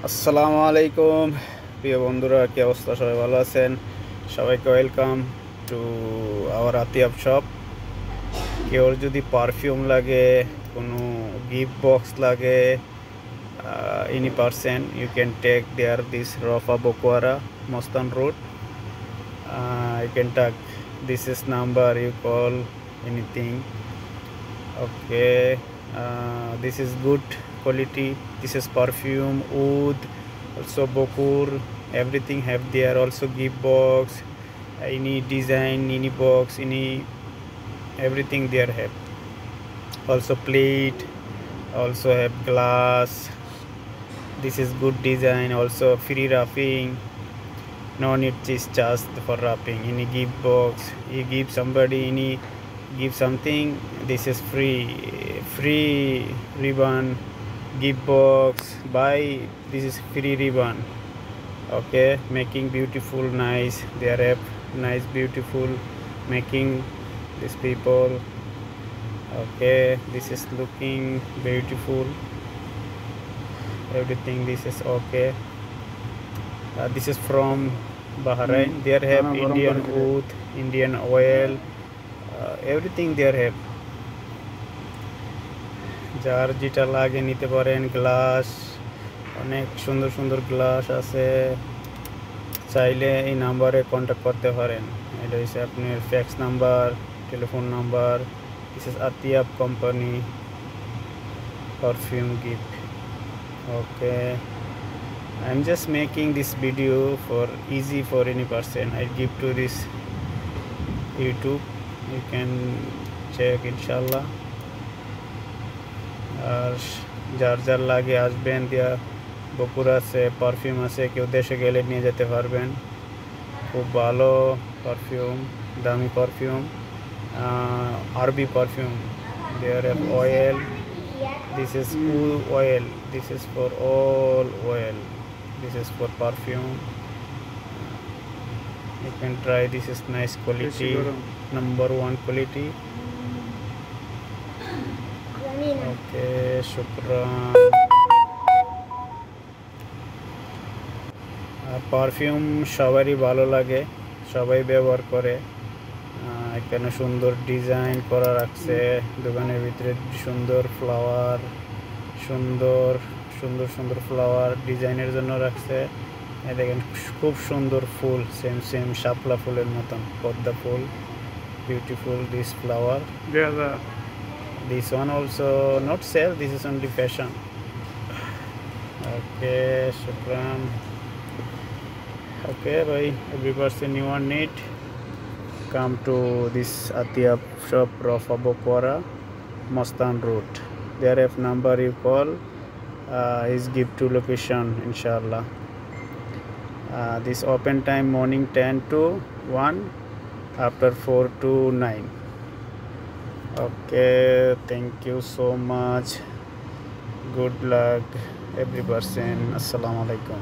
আসসালামু আলাইকুম প্রিয় বন্ধুরা, কি অবস্থা? সবাই ভালো আছেন? সবাইকে welcome to our Atiyab shop. কেউর যদি পারফিউম লাগে, কোনো গিফট বক্স লাগে, any person you can take there this রফা বকুয়ারা মস্তান road. You can tag this is number, you call anything. Okay, this is good quality. This is perfume, oud, also bokur, everything have there. Also gift box, any design, any box, any everything there have. Also plate, also have glass. This is good design. Also free wrapping. No need is charged for wrapping. Any gift box, you give somebody any give something, this is free ribbon. Gift box, buy, this is free ribbon. Okay, making beautiful, nice, they are nice, beautiful making these people. Okay, this is looking beautiful, everything. This is okay. This is from Bahrain. There have Indian oud, Indian oil, everything there have. যার যেটা লাগে নিতে পারেন। Glass, অনেক সুন্দর সুন্দর glass আছে, চাইলে এই নাম্বারে কন্ট্যাক্ট করতে পারেন। এটা হচ্ছে আপনার fax number, telephone number. This is Atiyab company perfume gift. Okay, I am just making this video for easy for any person. I give to this YouTube, you can check inshallah. আর যার যার লাগে আসবেন, দিয়া বকুর আছে, পারফিউম আছে, কেউ দেশে গেলে নিয়ে যেতে পারবেন। খুব ভালো পারফিউম, দামি পারফিউম, আরবি perfume. There have oil, this is oil, this is for all oil, this is for perfume. You can try, this is nice quality, number one quality. Okay, শুকরান। Perfume সবারই ভালো লাগে, সবাই ব্যবহার করে। এখানে সুন্দর ডিজাইন করা রাখছে দোকানের ভিতরে, সুন্দর ফ্লাওয়ার, সুন্দর সুন্দর সুন্দর ফ্লাওয়ার ডিজাইনের জন্য রাখছে। দেখেন খুব সুন্দর ফুল, সেম সেম শাপলা ফুলের মতন, পদ্মা ফুল, beautiful this flower. This one also not sell, this is only fashion. Okay, shukran. Okay bhai, every person you want need, come to this Atiyab shop, Rafa Bokwara, Mastan Road. There have number, you call, is give to location inshallah. This open time morning 10 to 1, after 4 to 9. Okay, thank you so much, good luck every person. Assalamu alaikum.